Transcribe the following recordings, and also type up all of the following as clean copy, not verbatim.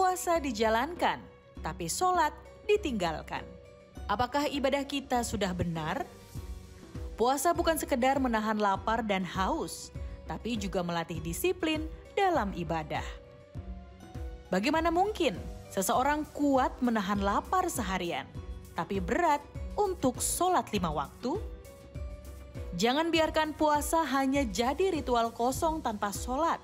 puasa dijalankan, tapi sholat ditinggalkan. Apakah ibadah kita sudah benar? Puasa bukan sekedar menahan lapar dan haus, tapi juga melatih disiplin dalam ibadah. Bagaimana mungkin seseorang kuat menahan lapar seharian, tapi berat untuk sholat 5 waktu? Jangan biarkan puasa hanya jadi ritual kosong tanpa sholat.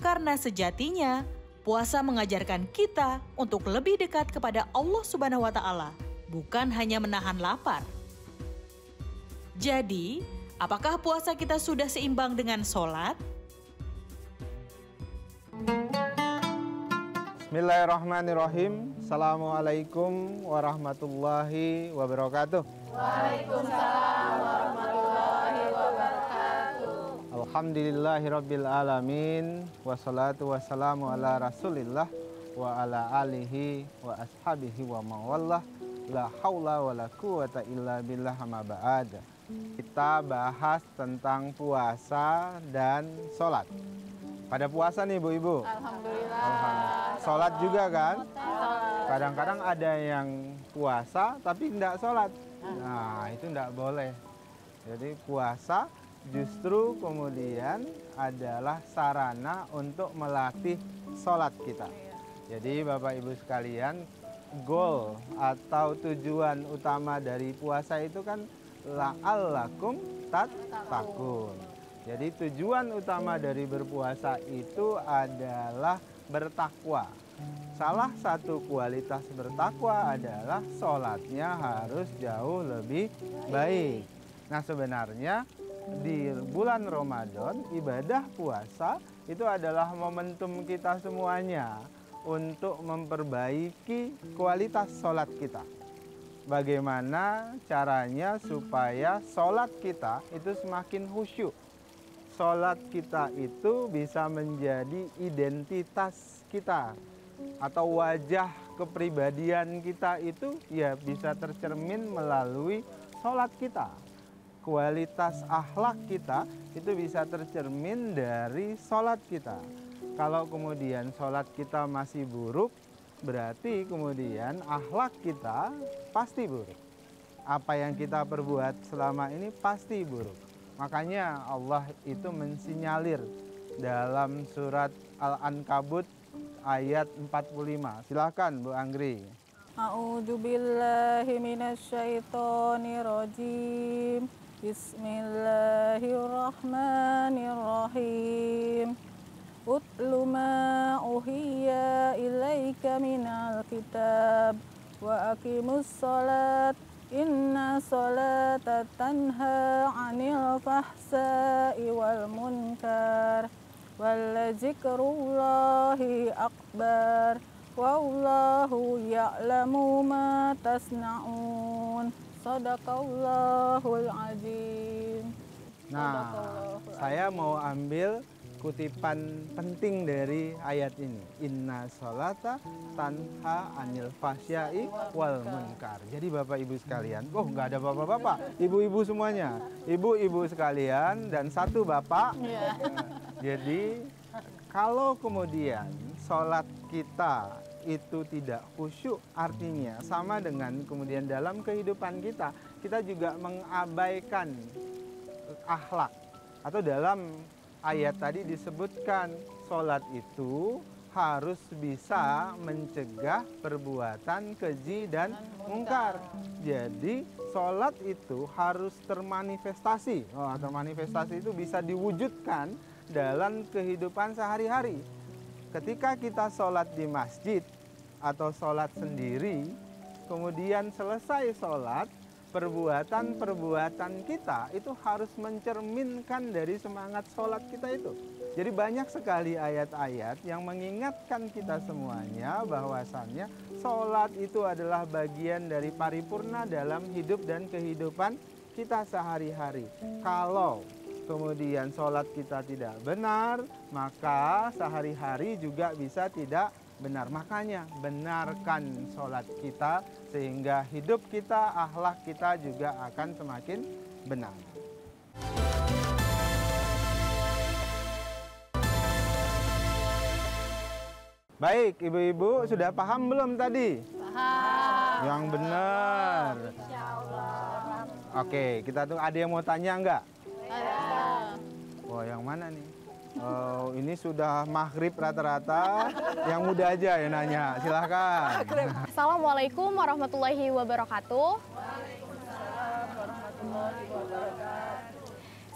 Karena sejatinya, puasa mengajarkan kita untuk lebih dekat kepada Allah Subhanahu wa Ta'ala, bukan hanya menahan lapar. Jadi, apakah puasa kita sudah seimbang dengan sholat? Bismillahirrahmanirrahim. Assalamualaikum warahmatullahi wabarakatuh. Waalaikumsalam warahmatullahi wabarakatuh. Alhamdulillahirabbil alamin. Wassalatu wassalamu ala Rasulillah wa ala alihi wa ashabihi wa mawallah. La haula wa la quwata illa billah ma ba'd. Kita bahas tentang puasa dan sholat. Pada puasa nih ibu-ibu. Alhamdulillah. Sholat juga kan? Kadang-kadang ada yang puasa tapi tidak sholat. Nah itu tidak boleh. Jadi puasa justru kemudian adalah sarana untuk melatih sholat kita. Jadi Bapak Ibu sekalian, goal atau tujuan utama dari puasa itu kan la'allakum tattaqun. Jadi tujuan utama dari berpuasa itu adalah bertakwa. Salah satu kualitas bertakwa adalah sholatnya harus jauh lebih baik. Nah sebenarnya di bulan Ramadan ibadah puasa itu adalah momentum kita semuanya untuk memperbaiki kualitas sholat kita. Bagaimana caranya supaya sholat kita itu semakin khusyuk. Sholat kita itu bisa menjadi identitas kita atau wajah kepribadian kita itu ya bisa tercermin melalui sholat kita. Kualitas akhlak kita itu bisa tercermin dari sholat kita. Kalau kemudian sholat kita masih buruk, berarti kemudian akhlak kita pasti buruk. Apa yang kita perbuat selama ini pasti buruk. Makanya Allah itu mensinyalir dalam surat Al-Ankabut ayat 45. Silakan Bu Anggri. A'udzubillahi minasyaitonirrajim. Bismillahirrahmanirrahim. Utlu ma uhiya ilaika minal kitab wa aqimus salat. Inna salata tanha 'anil fahsai wal munkar wal zikrullahi akbar wallahu ya'lamu ma tasna'un. Shadaqallahul azim. Nah, saya mau ambil kutipan penting dari ayat ini. Inna sholata tanha anil fahsya'i wal munkar. Jadi Bapak Ibu sekalian, nggak ada bapak-bapak, ibu-ibu semuanya. Ibu-ibu sekalian dan satu bapak. Jadi kalau kemudian sholat kita itu tidak khusyuk, artinya sama dengan kemudian dalam kehidupan kita juga mengabaikan akhlak. Atau dalam ayat tadi disebutkan sholat itu harus bisa mencegah perbuatan keji dan mungkar. Jadi sholat itu harus termanifestasi. Termanifestasi itu bisa diwujudkan dalam kehidupan sehari-hari. Ketika kita sholat di masjid atau sholat sendiri, kemudian selesai sholat, perbuatan-perbuatan kita itu harus mencerminkan dari semangat sholat kita itu. Jadi banyak sekali ayat-ayat yang mengingatkan kita semuanya bahwasannya sholat itu adalah bagian dari paripurna dalam hidup dan kehidupan kita sehari-hari. Kalau kemudian sholat kita tidak benar, maka sehari-hari juga bisa tidak benar. Makanya benarkan sholat kita sehingga hidup kita, akhlak kita juga akan semakin benar. Baik, ibu-ibu sudah paham belum tadi? Paham. Yang benar. Oke, kita tuh ada yang mau tanya enggak? Ada. Wah, yang mana nih? Oh, ini sudah maghrib rata-rata. Yang muda aja yang nanya, silahkan. Assalamualaikum warahmatullahi wabarakatuh.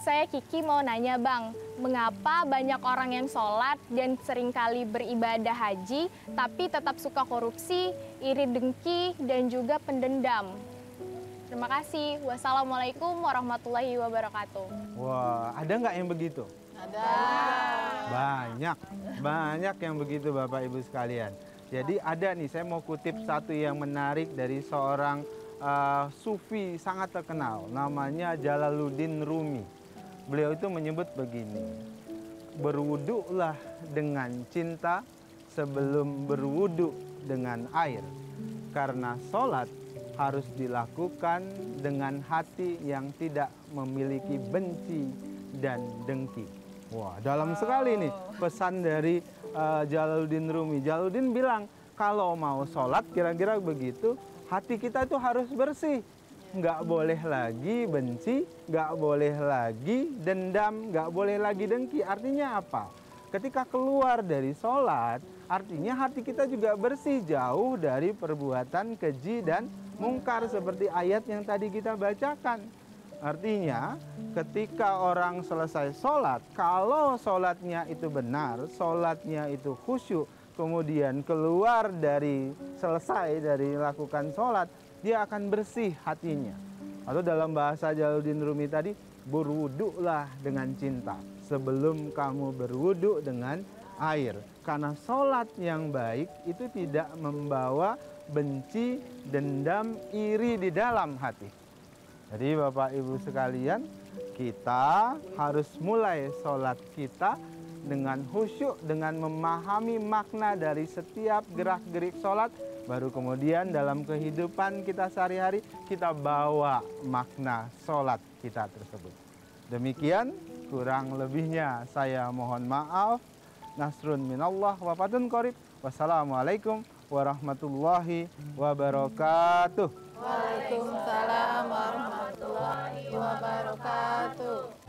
Saya Kiki mau nanya Bang, mengapa banyak orang yang sholat dan seringkali beribadah haji, tapi tetap suka korupsi, iri dengki, dan juga pendendam? Terima kasih. Wassalamualaikum warahmatullahi wabarakatuh. Wah, ada nggak yang begitu? Ada. Banyak yang begitu Bapak Ibu sekalian. Jadi ada nih, saya mau kutip satu yang menarik dari seorang sufi sangat terkenal, namanya Jalaluddin Rumi. Beliau itu menyebut begini, berwuduklah dengan cinta sebelum berwuduk dengan air, karena sholat harus dilakukan dengan hati yang tidak memiliki benci dan dengki. Wah, dalam sekali nih pesan dari Jalaluddin Rumi. Jalaluddin bilang, kalau mau sholat kira-kira begitu, hati kita itu harus bersih. Nggak boleh lagi benci, nggak boleh lagi dendam, nggak boleh lagi dengki. Artinya apa? Ketika keluar dari sholat, artinya hati kita juga bersih, jauh dari perbuatan keji dan mungkar seperti ayat yang tadi kita bacakan. Artinya ketika orang selesai sholat, kalau sholatnya itu benar, sholatnya itu khusyuk, kemudian keluar dari selesai dari lakukan sholat, dia akan bersih hatinya. Atau dalam bahasa Jalaluddin Rumi tadi, berwuduklah dengan cinta sebelum kamu berwuduk dengan air. Karena sholat yang baik itu tidak membawa benci, dendam, iri di dalam hati. Jadi Bapak Ibu sekalian, kita harus mulai sholat kita dengan khusyuk, dengan memahami makna dari setiap gerak-gerik sholat. Baru kemudian dalam kehidupan kita sehari-hari, kita bawa makna sholat kita tersebut. Demikian, kurang lebihnya saya mohon maaf. Nasrun minallah wa fathun qarib. Wassalamualaikum warahmatullahi wabarakatuh. Waalaikumsalam warahmatullahi wabarakatuh.